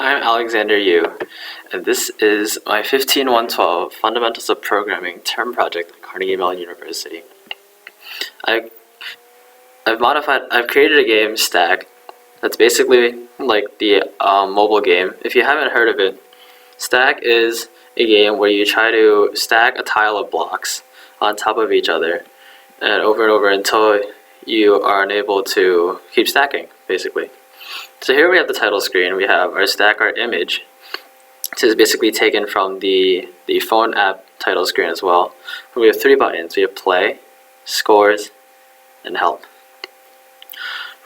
I'm Alexander Yu, and this is my 15.112 Fundamentals of Programming term project at Carnegie Mellon University. I've created a game, Stack, that's basically like the mobile game. If you haven't heard of it, Stack is a game where you try to stack a tile of blocks on top of each other and over until you are unable to keep stacking, basically. So here we have the title screen. We have our stack art image. This is basically taken from the phone app title screen as well. We have three buttons. We have play, scores, and help.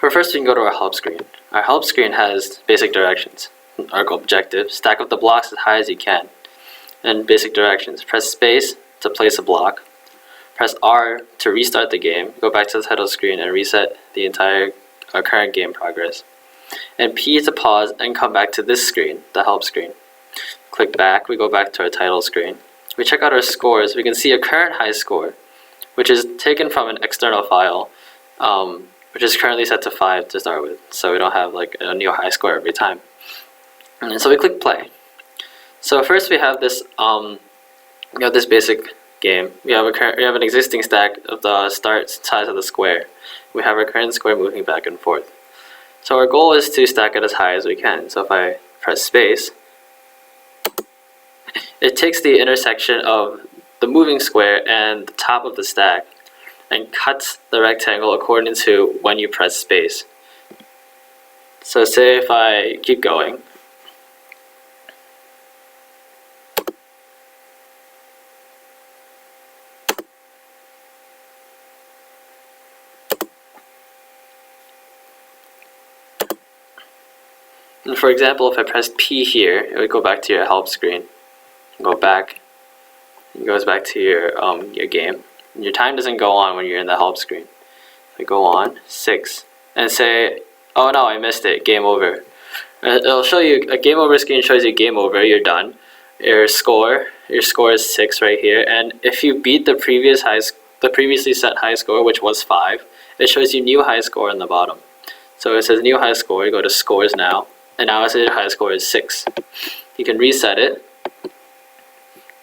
First, we can go to our help screen. Our help screen has basic directions. Our objective: stack up the blocks as high as you can. And basic directions: press space to place a block. Press R to restart the game. Go back to the title screen and reset the entire current game progress. And P to pause and come back to this screen, the help screen. Click back, we go back to our title screen. We check out our scores. We can see a current high score, which is taken from an external file, which is currently set to 5 to start with, so we don't have like a new high score every time. And so we click play. So first we have this, this basic game. We have an existing stack of the start size of the square. We have our current square moving back and forth. So our goal is to stack it as high as we can. So if I press space, it takes the intersection of the moving square and the top of the stack and cuts the rectangle according to when you press space. So say if I keep going, and for example, if I press P here, it would go back to your help screen. Go back, it goes back to your game. And your time doesn't go on when you're in the help screen. I go on 6 and say, oh no, I missed it, game over. It'll show you a game over screen. Shows you game over, you're done. Your score is 6 right here, and if you beat the previously set high score, which was 5, it shows you new high score on the bottom. So it says new high score. You go to scores now, and now it says your high score is 6. You can reset it,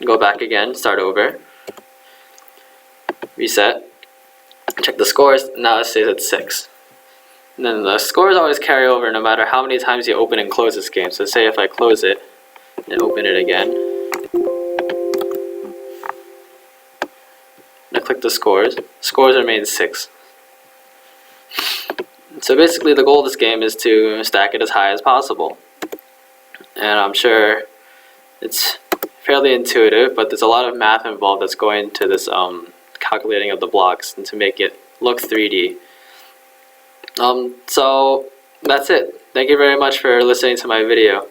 go back again, start over, reset, check the scores. Now it says it's 6. And then the scores always carry over no matter how many times you open and close this game. So say if I close it and open it again, and I click the scores remain 6. So basically the goal of this game is to stack it as high as possible. And I'm sure it's fairly intuitive, but there's a lot of math involved that's going into this calculating of the blocks and to make it look 3D. So that's it. Thank you very much for listening to my video.